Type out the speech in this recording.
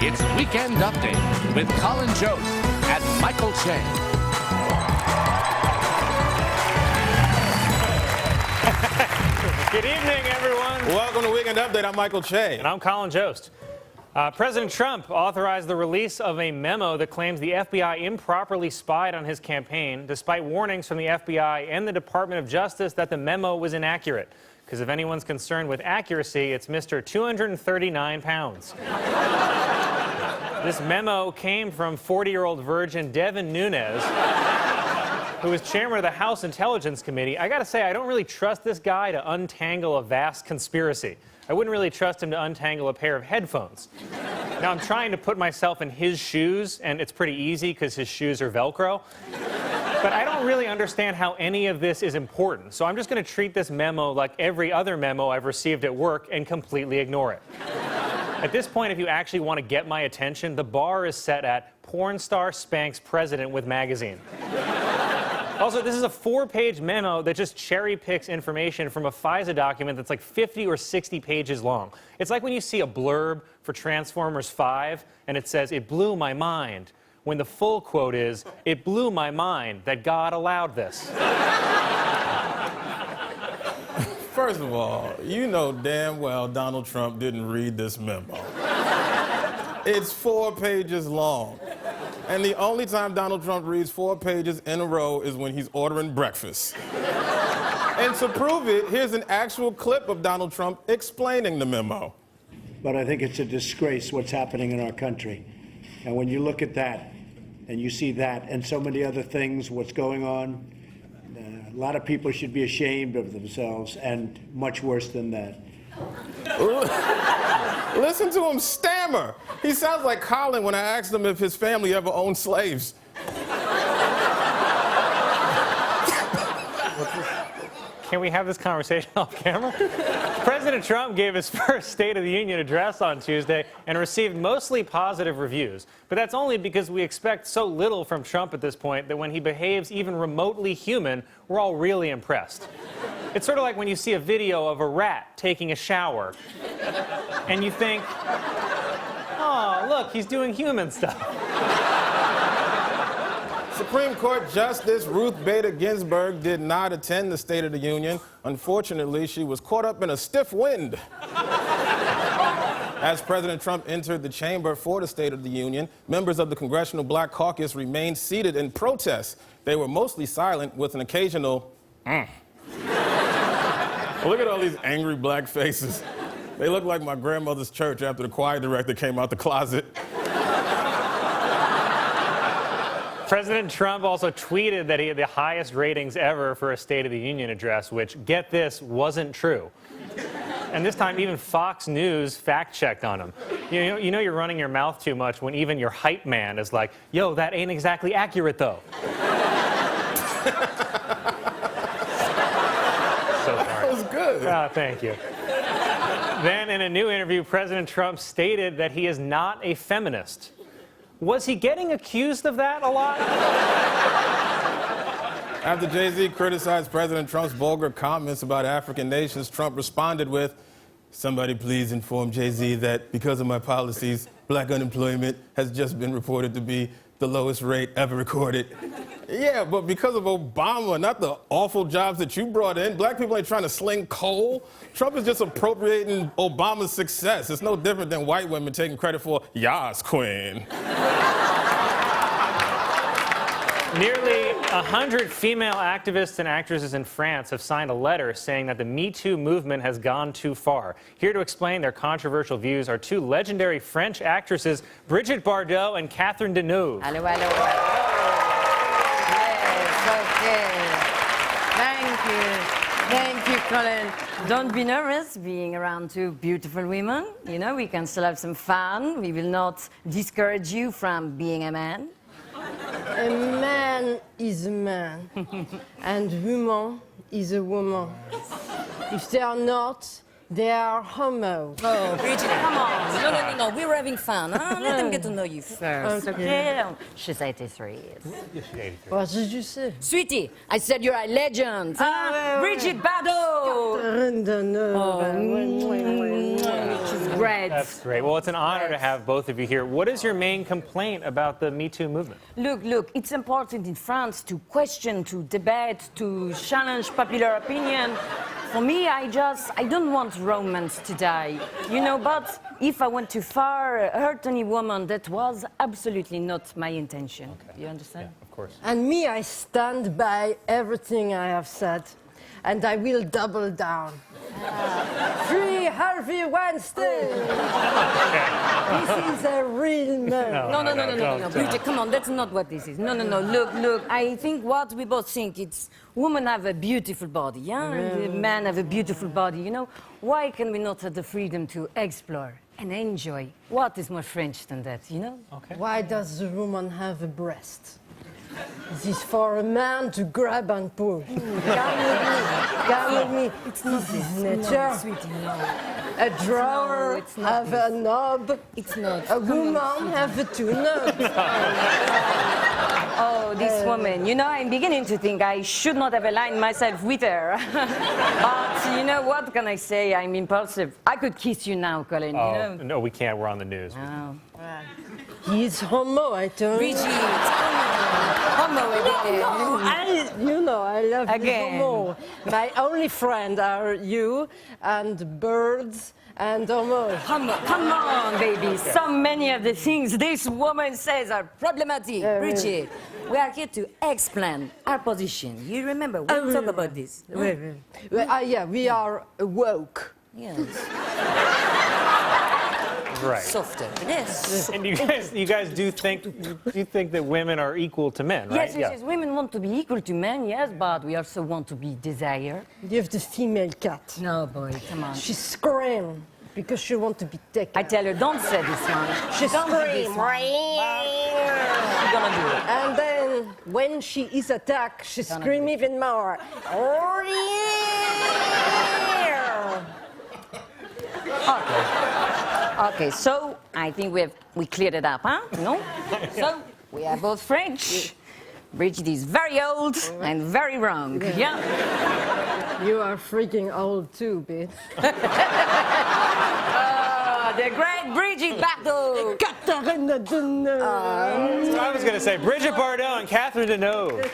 It's Weekend Update with Colin Jost and Michael Che. Good evening, everyone. Welcome to Weekend Update. I'm Michael Che. And I'm Colin Jost. President Trump authorized the release of a memo that claims the FBI improperly spied on his campaign, despite warnings from the FBI and the Department of Justice that the memo was inaccurate. Because if anyone's concerned with accuracy, it's Mr. 239 pounds. This memo came from 40-year-old virgin Devin Nunes, who is chairman of the House Intelligence Committee. I gotta say, I don't really trust this guy to untangle a vast conspiracy. I wouldn't really trust him to untangle a pair of headphones. Now, I'm trying to put myself in his shoes, and it's pretty easy because his shoes are Velcro. But I don't really understand how any of this is important, so I'm just gonna treat this memo like every other memo I've received at work and completely ignore it. At this point, if you actually want to get my attention, the bar is set at porn star spanks president with magazine. Also, this is a 4-page memo that just cherry picks information from a FISA document that's like 50 or 60 pages long. It's like when you see a blurb for Transformers 5 and it says, "It blew my mind," when the full quote is, "It blew my mind that God allowed this." First of all, you know damn well Donald Trump didn't read this memo. It's 4 pages long. And the only time Donald Trump reads 4 pages in a row is when he's ordering breakfast. And to prove it, here's an actual clip of Donald Trump explaining the memo. But I think it's a disgrace what's happening in our country. And when you look at that, and you see that, and so many other things, what's going on, a lot of people should be ashamed of themselves, and much worse than that. Listen to him stammer. He sounds like Colin when I asked him if his family ever owned slaves. Can we have this conversation off camera? President Trump gave his first State of the Union address on Tuesday and received mostly positive reviews. But that's only because we expect so little from Trump at this point that when he behaves even remotely human, we're all really impressed. It's sort of like when you see a video of a rat taking a shower and you think, oh, look, he's doing human stuff. Supreme Court Justice Ruth Bader Ginsburg did not attend the State of the Union. Unfortunately, she was caught up in a stiff wind. As President Trump entered the chamber for the State of the Union, members of the Congressional Black Caucus remained seated in protest. They were mostly silent with an occasional, Look at all these angry black faces. They look like my grandmother's church after the choir director came out the closet. President Trump also tweeted that he had the highest ratings ever for a State of the Union address, which, get this, wasn't true. And this time, even Fox News fact-checked on him. You know you're running your mouth too much when even your hype man is like, yo, that ain't exactly accurate, though. That was good. Thank you. Then, in a new interview, President Trump stated that he is not a feminist. Was he getting accused of that a lot? After Jay-Z criticized President Trump's vulgar comments about African nations, Trump responded with, "Somebody please inform Jay-Z that because of my policies, black unemployment has just been reported to be the lowest rate ever recorded." Yeah, but because of Obama, not the awful jobs that you brought in. Black people ain't trying to sling coal. Trump is just appropriating Obama's success. It's no different than white women taking credit for Yas Queen. Nearly 100 female activists and actresses in France have signed a letter saying that the Me Too movement has gone too far. Here to explain their controversial views are 2 legendary French actresses, Brigitte Bardot and Catherine Deneuve. Hello, hello, hello. Thank you, Colin. Don't be nervous being around 2 beautiful women. You know, we can still have some fun. We will not discourage you from being a man. A man is a man, and woman is a woman. If they are not, They are homo. Oh, Bridget, come on. No. We're having fun. Huh? Let them get to know you first, okay? She's 83 years. What did you say? Sweetie, I said you're a legend. Bridget Bardot. She's great. That's great. Well, it's an honor to have both of you here. What is your main complaint about the Me Too movement? Look, it's important in France to question, to debate, to challenge popular opinion. For me, I don't want romance to die, you know, but if I went too far, hurt any woman, that was absolutely not my intention. Okay. You understand? Yeah, of course. And me, I stand by everything I have said. And I will double down. Free Harvey Weinstein! This is a real man. No. Bridget, come on, that's not what this is. No. Look, I think what we both think, it's women have a beautiful body, yeah? And men have a beautiful body, you know? Why can we not have the freedom to explore and enjoy? What is more French than that, you know? Okay. Why does the woman have a breast? This is for a man to grab and pull. Come with me. It's not this. Nature. No, sweetie, no. A drawer it's not have a knob. It's not. A woman have two knobs. Oh, this woman. You know, I'm beginning to think I should not have aligned myself with her. But you know, what can I say? I'm impulsive. I could kiss you now, Colin, Oh, you know? no, we can't. We're on the news. Oh. He's homo, I told you. Bridget, homo again. I love Again. you homo. My only friend are you and birds and homo. Come on, baby. So many of the things this woman says are problematic. Bridget, we are here to explain our position. You remember, we'll talk about this. Yeah, we are woke. Yes. Right. Softer. Yes. And you guys do think that women are equal to men, right? Yes. Women want to be equal to men, yes, but we also want to be desired. You have the female cat. No, boy, come on. She screams because she wants to be taken. I tell her, don't say this one. She screams. She's gonna do it. And then when she is attacked, she screams even more. Okay, so I think we cleared it up, huh? No? So we are both French. Bridget is very old and very wrong. Yeah? You are freaking old too, bitch. The great Bridget Bardot. Catherine Deneuve. I was going to say Bridget Bardot and Catherine Deneuve.